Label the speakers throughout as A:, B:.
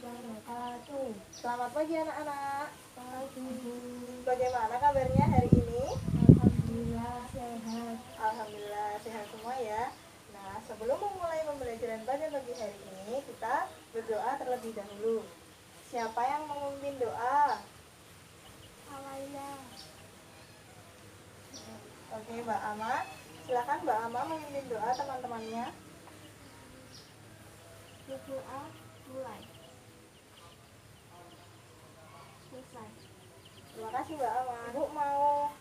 A: wabarakatuh.
B: Selamat pagi anak-anak.
A: Pagi.
B: Bagaimana kabarnya hari ini?
A: Alhamdulillah sehat.
B: Alhamdulillah sehat semua ya. Nah, sebelum memulai pembelajaran pada pagi hari ini, kita berdoa terlebih dahulu. Siapa yang mau memimpin doa?
A: Alailah.
B: Oke, Mbak Ama. Silakan Mbak Ama memimpin doa teman-temannya.
A: Berdoa mulai. Selesai.
B: Terima kasih Mbak Ama. Bu mau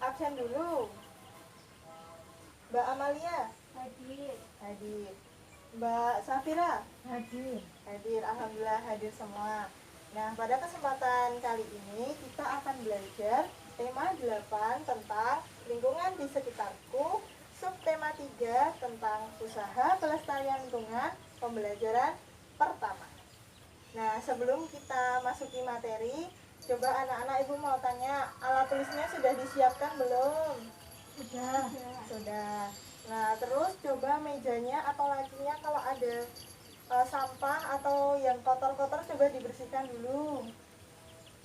B: absen dulu. Mbak Amalia
A: Hadir.
B: hadir. Mbak Safira
A: Hadir.
B: hadir. Alhamdulillah hadir semua. Nah, pada kesempatan kali ini kita akan belajar tema 8 tentang lingkungan di sekitarku, subtema 3 tentang usaha pelestarian lingkungan, pembelajaran pertama. Nah, sebelum kita masuki materi, coba anak-anak ibu mau tanya, alat tulisnya sudah disiapkan belum?
A: Sudah.
B: Sudah. Nah, terus coba mejanya atau lacinya kalau ada sampah atau yang kotor-kotor coba dibersihkan dulu.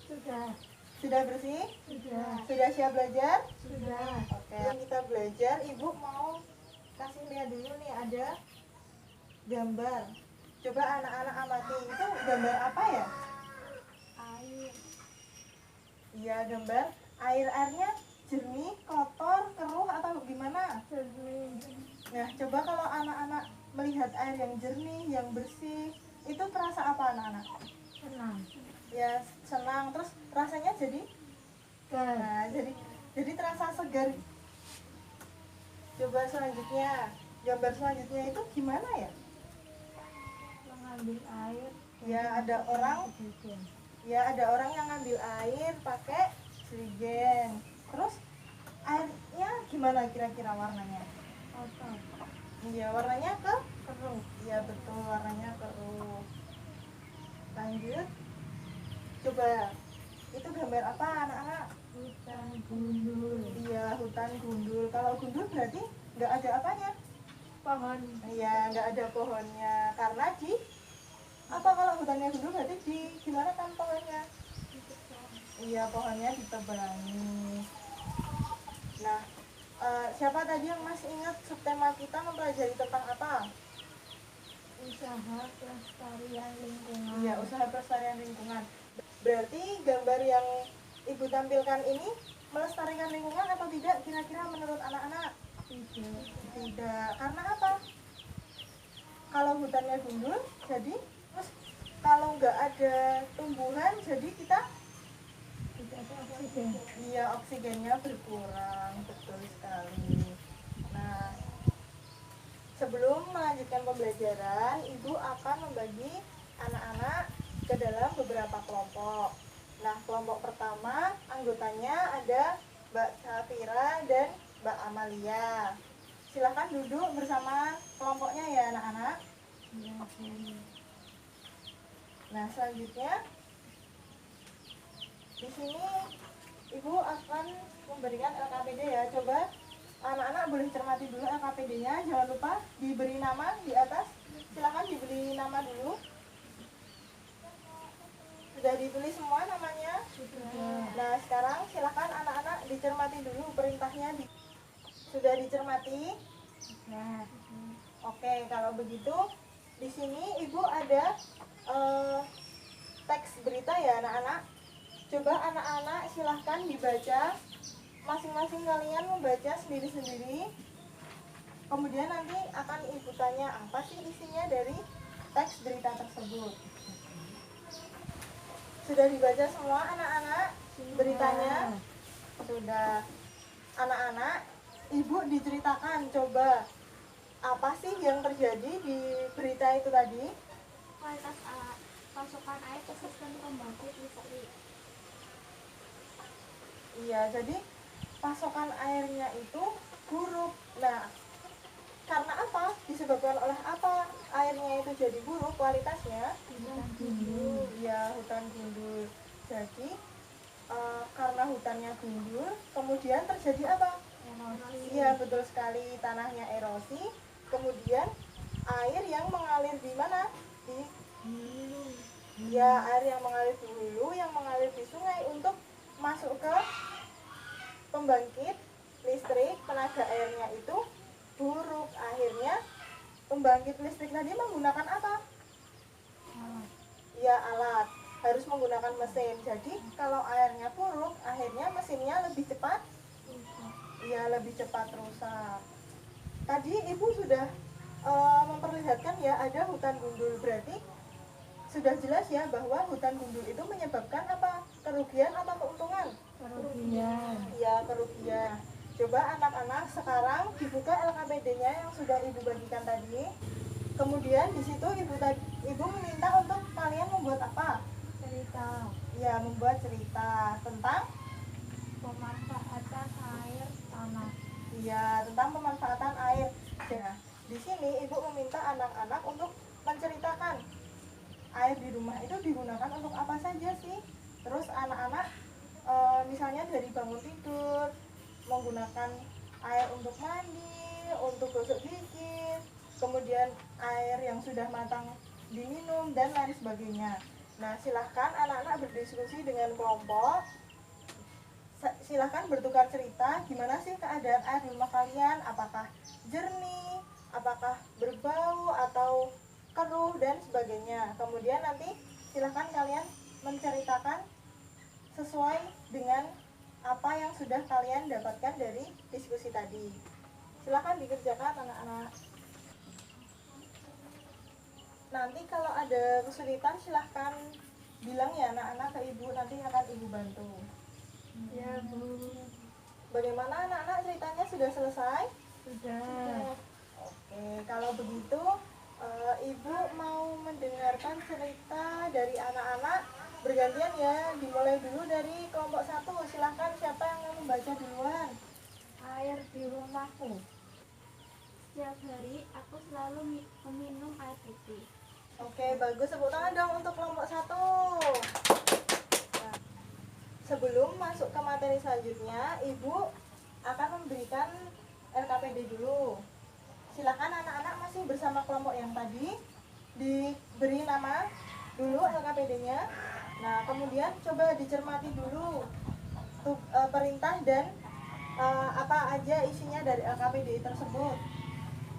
A: Sudah.
B: Sudah bersih?
A: Sudah.
B: Sudah siap belajar?
A: Sudah.
B: Oke, sebelum kita belajar, ibu mau kasih lihat dulu nih, ada gambar. Coba anak-anak amati, itu gambar apa ya?
A: Air.
B: Iya, gambar airnya jernih, kotor, keruh atau gimana?
A: Jernih.
B: Nah, coba kalau anak-anak melihat air yang jernih, yang bersih, itu terasa apa anak-anak?
A: Senang.
B: Ya, senang. Terus rasanya jadi?
A: Segar.
B: Nah, jadi terasa segar. Coba selanjutnya, gambar selanjutnya itu gimana ya?
A: Mengambil air.
B: Ya, ada orang
A: Oksigen.
B: ada orang yang ngambil air pakai jerigen. Terus airnya gimana kira-kira warnanya?
A: Kotor.
B: Iya, warnanya
A: Keruh.
B: iya betul, warnanya keruh. Lanjut. Coba, itu gambar apa anak-anak?
A: Hutan gundul.
B: Iya, hutan gundul. Kalau gundul berarti nggak ada apanya?
A: Pohon.
B: Iya, nggak ada pohonnya. Karena apa kalau hutannya gundul berarti gimana kan pohonnya? Iya, pohonnya ditebangi. Nah, siapa tadi yang masih ingat subtema kita mempelajari tentang apa?
A: Usaha pelestarian lingkungan.
B: Iya, usaha pelestarian lingkungan. Berarti gambar yang ibu tampilkan ini melestarikan lingkungan atau tidak kira-kira menurut anak-anak?
A: Tidak.
B: Tidak. Karena apa? Kalau hutannya gundul, jadi terus kalau nggak ada tumbuhan, jadi kita
A: Tidak ada oksigen.
B: iya oksigennya berkurang, betul sekali. Nah, sebelum melanjutkan pembelajaran, ibu akan membagi anak-anak ke dalam beberapa kelompok. Nah, kelompok pertama anggotanya ada Mbak Safira dan Mbak Amalia. Silahkan duduk bersama kelompoknya ya anak-anak. Nah, selanjutnya di sini ibu akan memberikan LKPD ya. Coba anak-anak boleh cermati dulu LKPD-nya. Jangan lupa diberi nama di atas. Silahkan diberi nama dulu. Sudah ditulis semua namanya?
A: Sudah.
B: Nah, sekarang silahkan anak-anak dicermati dulu perintahnya. Sudah dicermati?
A: Sudah.
B: Oke, kalau begitu di sini ibu ada teks berita ya anak-anak. Coba anak-anak silahkan dibaca. Masing-masing kalian membaca sendiri-sendiri. Kemudian nanti akan ibu tanya apa sih isinya dari teks berita tersebut. Sudah dibaca semua anak-anak beritanya? Sudah. Anak-anak, ibu diceritakan coba apa sih yang terjadi di berita itu tadi?
A: Kualitas pasokan air ke sistem pembangkit listrik.
B: Iya, jadi pasokan airnya itu buruk. Nah, karena apa? Disebabkan oleh apa airnya itu jadi buruk kualitasnya?
A: Hutan gundul.
B: Iya, hutan gundul. Jadi karena hutannya gundul, kemudian terjadi apa?
A: Erosi.
B: Iya, betul sekali, tanahnya erosi. Kemudian air yang mengalir di mana? Di
A: Hulu.
B: Ya, air yang mengalir di hulu, yang mengalir di sungai untuk masuk ke pembangkit listrik. Tenaga airnya itu buruk. Akhirnya pembangkit listrik tadi menggunakan apa? Ya, alat. Harus menggunakan mesin. Jadi kalau airnya buruk, akhirnya mesinnya lebih cepat. Ya, lebih cepat rusak. Tadi ibu sudah memperlihatkan ya ada hutan gundul. Berarti sudah jelas ya bahwa hutan gundul itu menyebabkan apa? Kerugian atau keuntungan?
C: Kerugian.
B: Ya, kerugian. Coba anak-anak sekarang dibuka LKPD-nya yang sudah ibu bagikan tadi. Kemudian di situ ibu meminta untuk kalian membuat apa?
A: Cerita
B: Ya, membuat cerita tentang
A: pemanfaatan air tanah.
B: ya, tentang pemanfaatan air. Nah, di sini ibu meminta anak-anak untuk menceritakan air di rumah itu digunakan untuk apa saja sih? Terus anak-anak misalnya dari bangun tidur menggunakan air untuk mandi, untuk gosok gigi, kemudian air yang sudah matang diminum dan lain sebagainya. Nah, silahkan anak-anak berdiskusi dengan kelompok. Silahkan bertukar cerita gimana sih keadaan air di rumah kalian, apakah jernih, apakah berbau atau keruh dan sebagainya. Kemudian nanti silahkan kalian menceritakan sesuai dengan apa yang sudah kalian dapatkan dari diskusi tadi. Silahkan dikerjakan anak-anak. Nanti kalau ada kesulitan silahkan bilang ya anak-anak ke ibu, nanti akan ibu bantu.
A: Ya, Bu.
B: Bagaimana anak-anak, ceritanya sudah selesai?
C: Sudah.
B: Oke, kalau begitu ibu mau mendengarkan cerita dari anak-anak bergantian ya. Dimulai dulu dari kelompok 1. Silahkan, siapa yang mau membaca duluan?
A: Air di rumahku. Setiap hari aku selalu meminum air putih.
B: Oke, bagus. Tepuk tangan dong untuk kelompok 1. Nah, sebelum masuk ke materi selanjutnya, ibu akan memberikan LKPD dulu. Silakan anak-anak masih bersama kelompok yang tadi, diberi nama dulu LKPD-nya. Nah, kemudian coba dicermati dulu perintah dan apa aja isinya dari LKPD tersebut.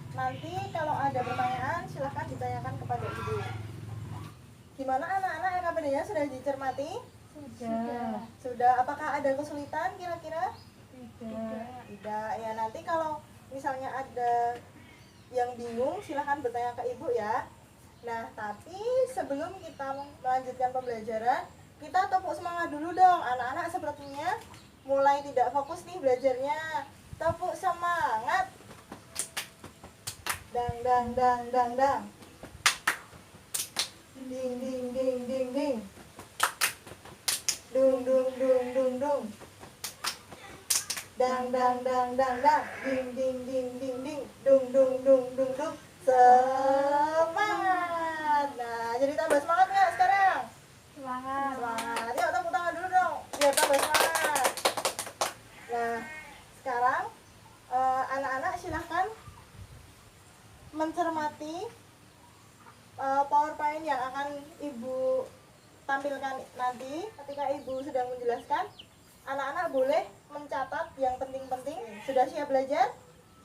B: Nanti kalau ada pertanyaan silahkan ditanyakan kepada ibu. Gimana anak-anak, LKPD-nya sudah dicermati?
C: Sudah.
B: Sudah. Apakah ada kesulitan kira-kira?
C: Tidak.
B: Tidak. Ya, nanti kalau misalnya ada yang bingung silahkan bertanya ke ibu ya. Nah, tapi sebelum kita melanjutkan pembelajaran, kita tepuk semangat dulu dong. Anak-anak sepertinya mulai tidak fokus nih belajarnya. Tepuk semangat. Dang dang dang dang dang. Ding ding ding ding ding. Dung dung dung dung dung. Dang dang dang dang dang. Ding ding ding ding ding. Dung dung dung dung dung. Semangat. Nah, jadi tambah semangat nggak sekarang?
A: Semangat.
B: Semangat. Yuk tepuk tangan dulu dong biar tambah semangat. Nah, sekarang anak-anak silahkan mencermati PowerPoint yang akan ibu tampilkan nanti. Ketika ibu sedang menjelaskan, anak-anak boleh mencatat yang penting-penting. Sudah siap belajar?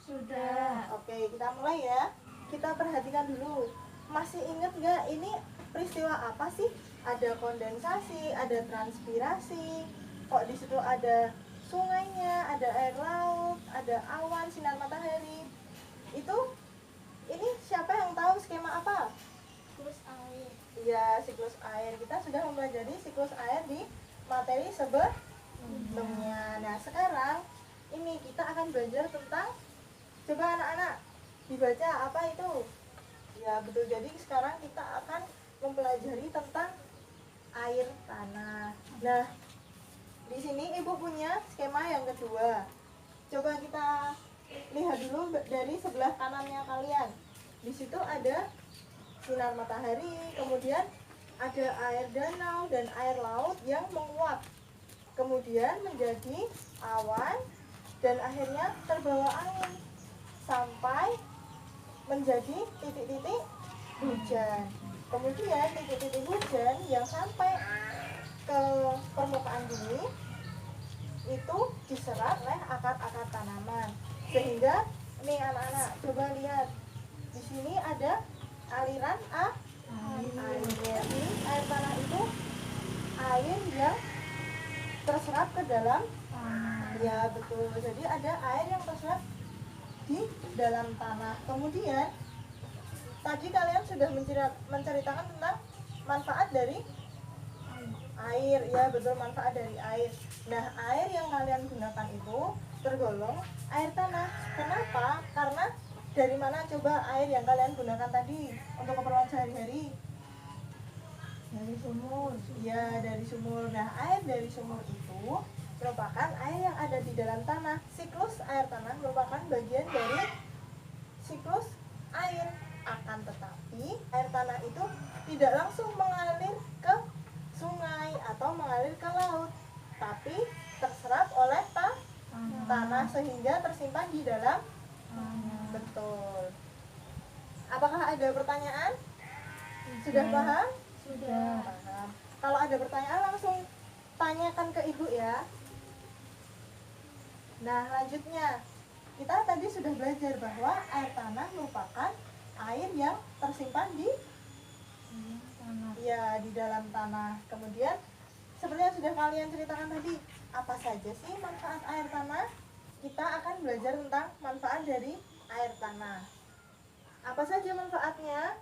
A: Sudah.
B: Oke, kita mulai ya. Kita perhatikan dulu. Masih ingat nggak ini peristiwa apa sih? Ada kondensasi, ada transpirasi. Kok di situ ada sungainya, ada air laut, ada awan, sinar matahari. Ini siapa yang tahu skema apa?
A: Siklus air.
B: Iya, siklus air. Kita sudah mempelajari siklus air di materi sebelumnya. Nah, sekarang ini kita akan belajar tentang, coba anak-anak dibaca apa itu? Ya, betul. Jadi sekarang kita akan mempelajari tentang air tanah. Nah, di sini ibu punya skema yang kedua. Coba kita lihat dulu dari sebelah kanannya kalian. Di situ ada sinar matahari, kemudian ada air danau dan air laut yang menguap, kemudian menjadi awan dan akhirnya terbawa angin sampai menjadi titik-titik hujan. Kemudian titik-titik hujan yang sampai ke permukaan bumi itu diserap oleh akar-akar tanaman. Sehingga nih anak-anak coba lihat di sini ada aliran air. Jadi air tanah itu air yang terserap ke dalam. Ya betul. Jadi ada air yang terserap di dalam tanah. Kemudian tadi kalian sudah menceritakan tentang manfaat dari air. Ya betul, manfaat dari air. Nah, air yang kalian gunakan itu tergolong air tanah. Kenapa? Karena dari mana coba air yang kalian gunakan tadi untuk keperluan sehari-hari?
C: Dari sumur.
B: Ya, dari sumur. Nah, air dari sumur itu merupakan air yang ada di dalam tanah. Siklus air tanah merupakan bagian dari siklus air. Akan tetapi, air tanah itu tidak langsung mengalir ke sungai atau mengalir ke laut, tapi terserap oleh tanah sehingga tersimpan di dalam. Betul. Apakah ada pertanyaan? Sudah paham?
C: Sudah.
B: Paham. Kalau ada pertanyaan langsung tanyakan ke ibu ya. Nah, lanjutnya kita tadi sudah belajar bahwa air tanah merupakan air yang tersimpan di di dalam tanah. Kemudian seperti yang sudah kalian ceritakan tadi, apa saja sih manfaat air tanah? Kita akan belajar tentang manfaat dari air tanah. Apa saja manfaatnya?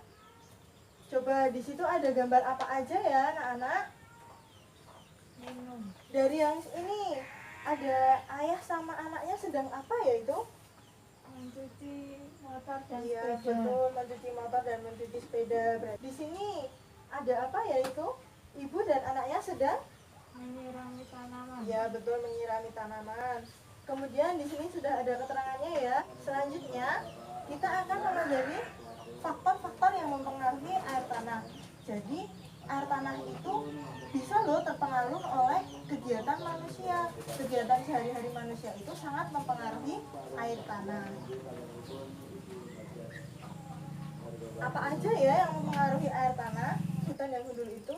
B: Coba di situ ada gambar apa aja ya, anak-anak?
C: Minum.
B: Dari yang ini ada ayah sama anaknya sedang apa ya itu?
C: Mencuci motor dan
B: Iya,
C: sepeda.
B: betul, mencuci motor dan mencuci sepeda. Di sini ada apa ya itu? Ibu dan anaknya sedang?
C: Menyirami tanaman.
B: Ya, betul, menyirami tanaman. Kemudian di sini sudah ada keterangannya ya. Selanjutnya kita akan mempelajari faktor-faktor yang mempengaruhi air tanah. Jadi air tanah itu bisa loh terpengaruh oleh kegiatan manusia. Kegiatan sehari-hari manusia itu sangat mempengaruhi air tanah. Apa aja ya yang mempengaruhi air tanah? Hutan yang gundul itu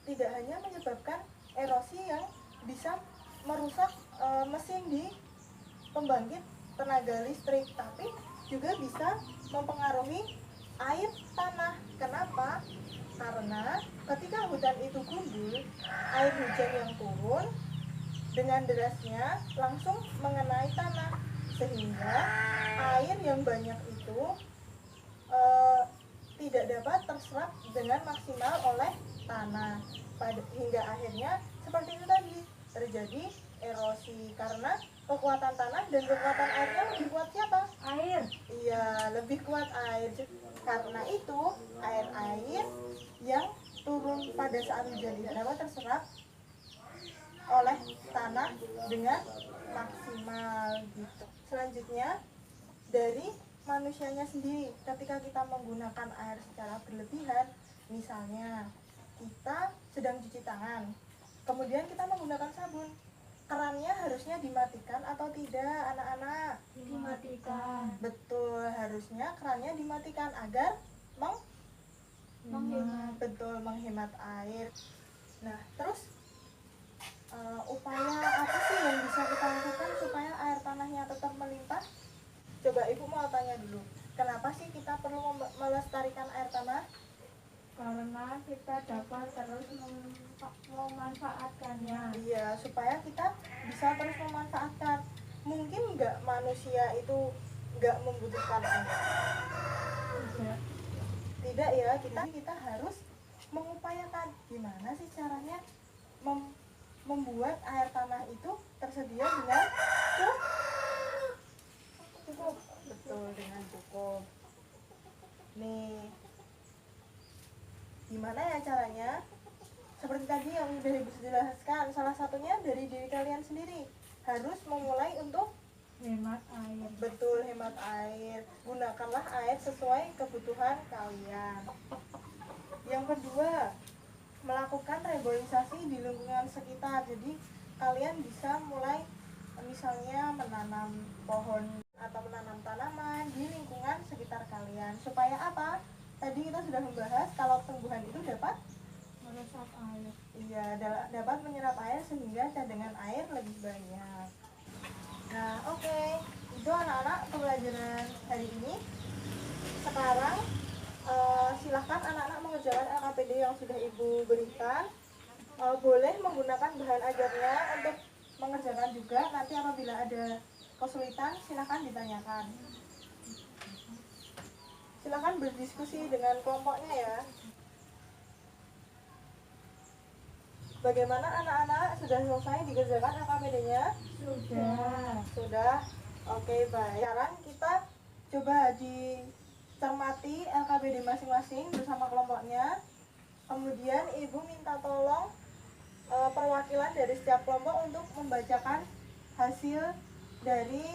B: tidak hanya menyebabkan erosi yang bisa merusak mesin di pembangkit tenaga listrik, tapi juga bisa mempengaruhi air tanah. Kenapa? Karena ketika hutan itu gundul, air hujan yang turun dengan derasnya langsung mengenai tanah, sehingga air yang banyak itu tidak dapat terserap dengan maksimal oleh tanah. Hingga akhirnya seperti itu tadi, terjadi erosi karena kekuatan tanah dan kekuatan airnya lebih kuat siapa?
C: Air.
B: Iya, lebih kuat air. Karena itu air-air yang turun pada saat hujan tidak dapat terserap oleh tanah dengan maksimal gitu. Selanjutnya dari manusianya sendiri, ketika kita menggunakan air secara berlebihan, misalnya kita sedang cuci tangan, kemudian kita menggunakan sabun, kerannya harusnya dimatikan atau tidak, anak-anak?
C: Dimatikan.
B: Betul, harusnya kerannya dimatikan agar
C: Menghemat.
B: betul, menghemat air. Nah, terus upaya apa sih yang bisa kita lakukan supaya air tanahnya tetap melimpah? Coba ibu mau tanya dulu, kenapa sih kita perlu melestarikan air tanah?
C: Karena kita dapat terus memanfaatkannya.
B: Iya, supaya kita bisa terus memanfaatkan. Mungkin nggak manusia itu nggak membutuhkan air?
C: Tidak.
B: Tidak ya, kita harus mengupayakan gimana sih caranya membuat air tanah itu tersedia dengan cukup. Betul, dengan cukup. Nih, gimana ya caranya? Seperti tadi yang udah ibu jelaskan, salah satunya dari diri kalian sendiri, harus memulai untuk
C: Hemat air.
B: betul, hemat air. Gunakanlah air sesuai kebutuhan kalian. Yang kedua, melakukan reboisasi di lingkungan sekitar. Jadi kalian bisa mulai misalnya menanam pohon atau menanam tanaman di lingkungan sekitar kalian. Supaya apa? tadi kita sudah membahas kalau tumbuhan itu dapat
C: meresap air.
B: iya dapat menyerap air sehingga cadangan air lebih banyak. Nah, oke. Itu anak-anak pembelajaran hari ini. Sekarang silahkan anak-anak mengerjakan LKPD yang sudah Ibu berikan. Boleh menggunakan bahan ajarnya untuk mengerjakan juga. Nanti apabila ada kesulitan silahkan ditanyakan. Silahkan berdiskusi dengan kelompoknya ya. Bagaimana anak-anak, sudah selesai dikerjakan LKPD-nya? Sudah. Oke, baik. Sekarang kita coba dicermati LKPD masing-masing bersama kelompoknya. Kemudian Ibu minta tolong perwakilan dari setiap kelompok untuk membacakan hasil dari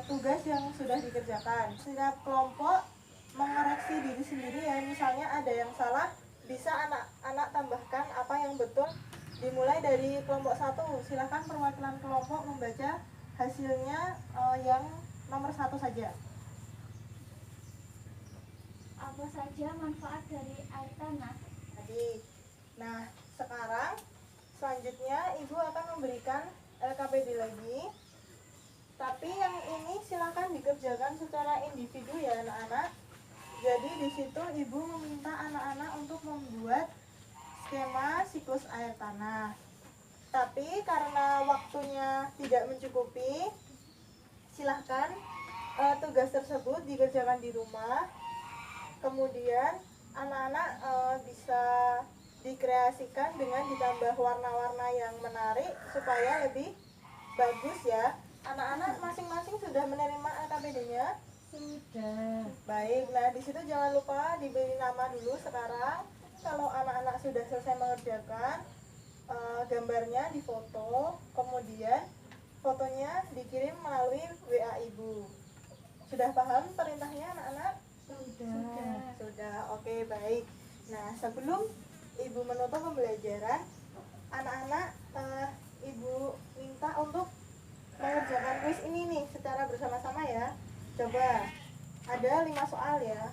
B: tugas yang sudah dikerjakan. Setiap kelompok mengoreksi diri sendiri ya. Misalnya ada yang salah, bisa anak-anak tambahkan apa yang betul. Dimulai dari kelompok 1, silakan perwakilan kelompok membaca hasilnya yang nomor 1 saja.
A: Apa saja manfaat dari air tanah?
B: Tadi. Nah, sekarang selanjutnya Ibu akan memberikan LKPD lagi. Tapi yang ini silakan dikerjakan secara individu ya anak-anak. Jadi di situ Ibu meminta anak-anak untuk membuat skema siklus air tanah. Tapi karena waktunya tidak mencukupi, silahkan tugas tersebut dikerjakan di rumah. Kemudian anak-anak bisa dikreasikan dengan ditambah warna-warna yang menarik supaya lebih bagus ya. Anak-anak masing-masing sudah menerima LKPD-nya?
C: Sudah.
B: Baik, nah di situ jangan lupa diberi nama dulu sekarang. Kalau anak-anak sudah selesai mengerjakan, gambarnya difoto, kemudian fotonya dikirim melalui WA Ibu. Sudah paham perintahnya anak-anak? Sudah, oke, baik. Nah, sebelum Ibu menutup pembelajaran, anak-anak Ibu minta untuk mengerjakan kuis ini nih secara bersama-sama ya. Coba, ada 5 soal ya.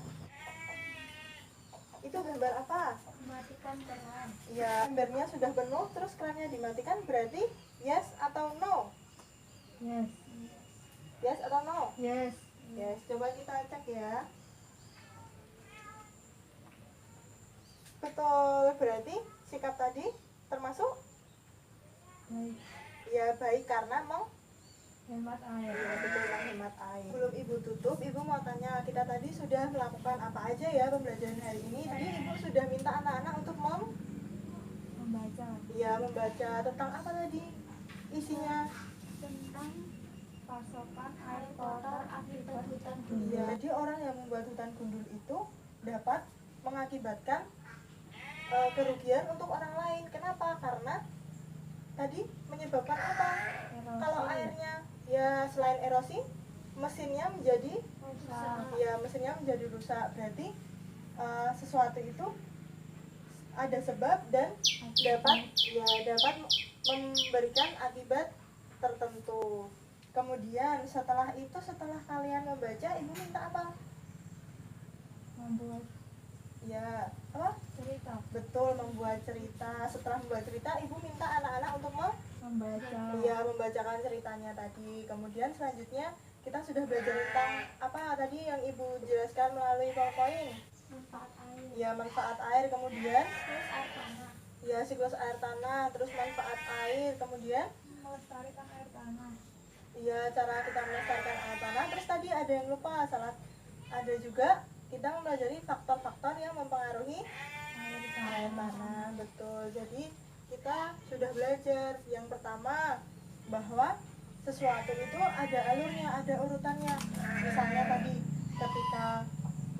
B: Itu gambar apa?
A: Matikan keran.
B: Ya, gambarnya sudah penuh, terus kerannya dimatikan, berarti yes atau no?
C: Yes.
B: Yes atau no?
C: Yes.
B: Yes, coba kita cek ya. Betul, berarti sikap tadi termasuk?
C: Baik.
B: Ya, baik karena
C: Hemat air.
B: ya, betul, menghemat air. Sebelum Ibu tutup, Ibu mau tanya, kita tadi sudah melakukan apa aja ya pembelajaran hari ini? Tadi Ibu sudah minta anak-anak untuk
C: Membaca.
B: membaca tentang apa tadi? Isinya?
A: Tentang
C: Pasokan
A: air kotor akibat hutan
B: Ya,
A: gundul.
B: jadi orang yang membuat hutan gundul itu dapat mengakibatkan kerugian untuk orang lain. Kenapa? Karena tadi menyebabkan apa?
C: Erosi.
B: Kalau airnya ya selain erosi, mesinnya menjadi
C: Rusak.
B: ya mesinnya menjadi rusak. Berarti sesuatu itu ada sebab dan dapat memberikan akibat tertentu. Kemudian setelah kalian membaca, Ibu minta apa?
C: Membuat
B: Ya, apa?
C: cerita.
B: Betul, membuat cerita. Setelah membuat cerita, Ibu minta anak-anak untuk
C: Membaca.
B: membacakan ceritanya tadi. Kemudian selanjutnya kita sudah belajar tentang apa tadi yang Ibu jelaskan melalui PowerPoint.
A: Manfaat air.
B: Ya, manfaat air, kemudian
A: Terus air tanah.
B: ya siklus air tanah, terus manfaat air, kemudian
C: Melestarikan air tanah.
B: ya cara kita melestarikan air tanah. Terus tadi ada yang lupa, ada juga kita mempelajari faktor-faktor yang mempengaruhi air tanah. Betul. Jadi kita sudah belajar yang pertama bahwa sesuatu itu ada alurnya, ada urutannya. Misalnya tadi ketika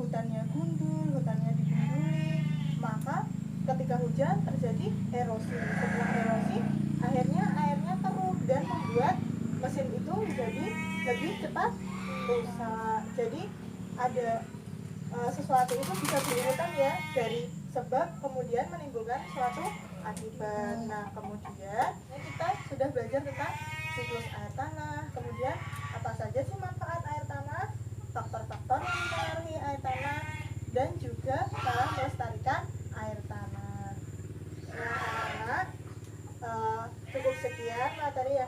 B: hutannya gundul, hutannya digunduli, maka ketika hujan terjadi erosi. Setelah erosi, akhirnya airnya keruh dan membuat mesin itu menjadi lebih cepat rusak. Jadi ada sesuatu itu bisa berurutan ya, dari sebab kemudian menimbulkan suatu akibat. Nah, kemudian kita sudah belajar tentang siklus air tanah. Kemudian apa saja sih manfaat air tanah, faktor-faktor yang mempengaruhi air tanah, dan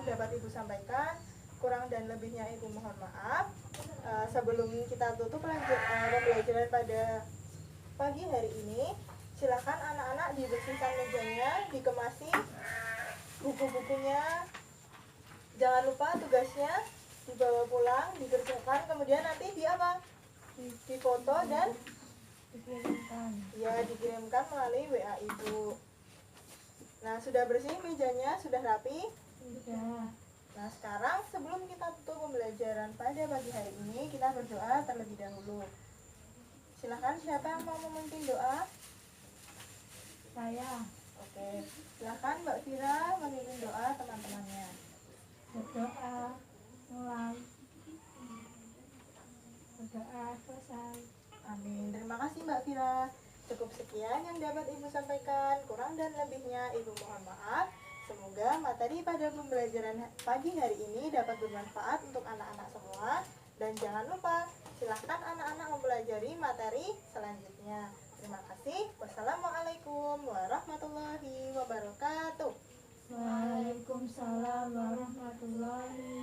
B: dapat Ibu sampaikan. Kurang dan lebihnya Ibu mohon maaf. Sebelum kita tutup pembelajaran pada pagi hari ini, silakan anak-anak dibersihkan mejanya, dikemasi buku-bukunya. Jangan lupa tugasnya dibawa pulang, dikerjakan, kemudian nanti difoto dan
C: Dikirimkan.
B: ya dikirimkan melalui WA Ibu. Nah, sudah bersih mejanya, sudah rapi.
C: Sudah.
B: Nah, sekarang sebelum kita tutup pembelajaran pada pagi hari ini, kita berdoa terlebih dahulu. Silahkan, siapa yang mau memimpin doa?
C: Saya
B: Oke, silahkan Mbak Vira memimpin doa teman-temannya.
C: berdoa mulai. Berdoa selesai.
B: Amin. Terima kasih Mbak Vira. Cukup sekian yang dapat Ibu sampaikan. Kurang dan lebihnya Ibu mohon maaf. Semoga materi pada pembelajaran pagi hari ini dapat bermanfaat untuk anak-anak semua. Dan jangan lupa, silahkan anak-anak mempelajari materi selanjutnya. Terima kasih. Wassalamualaikum warahmatullahi wabarakatuh.
C: Waalaikumsalam warahmatullahi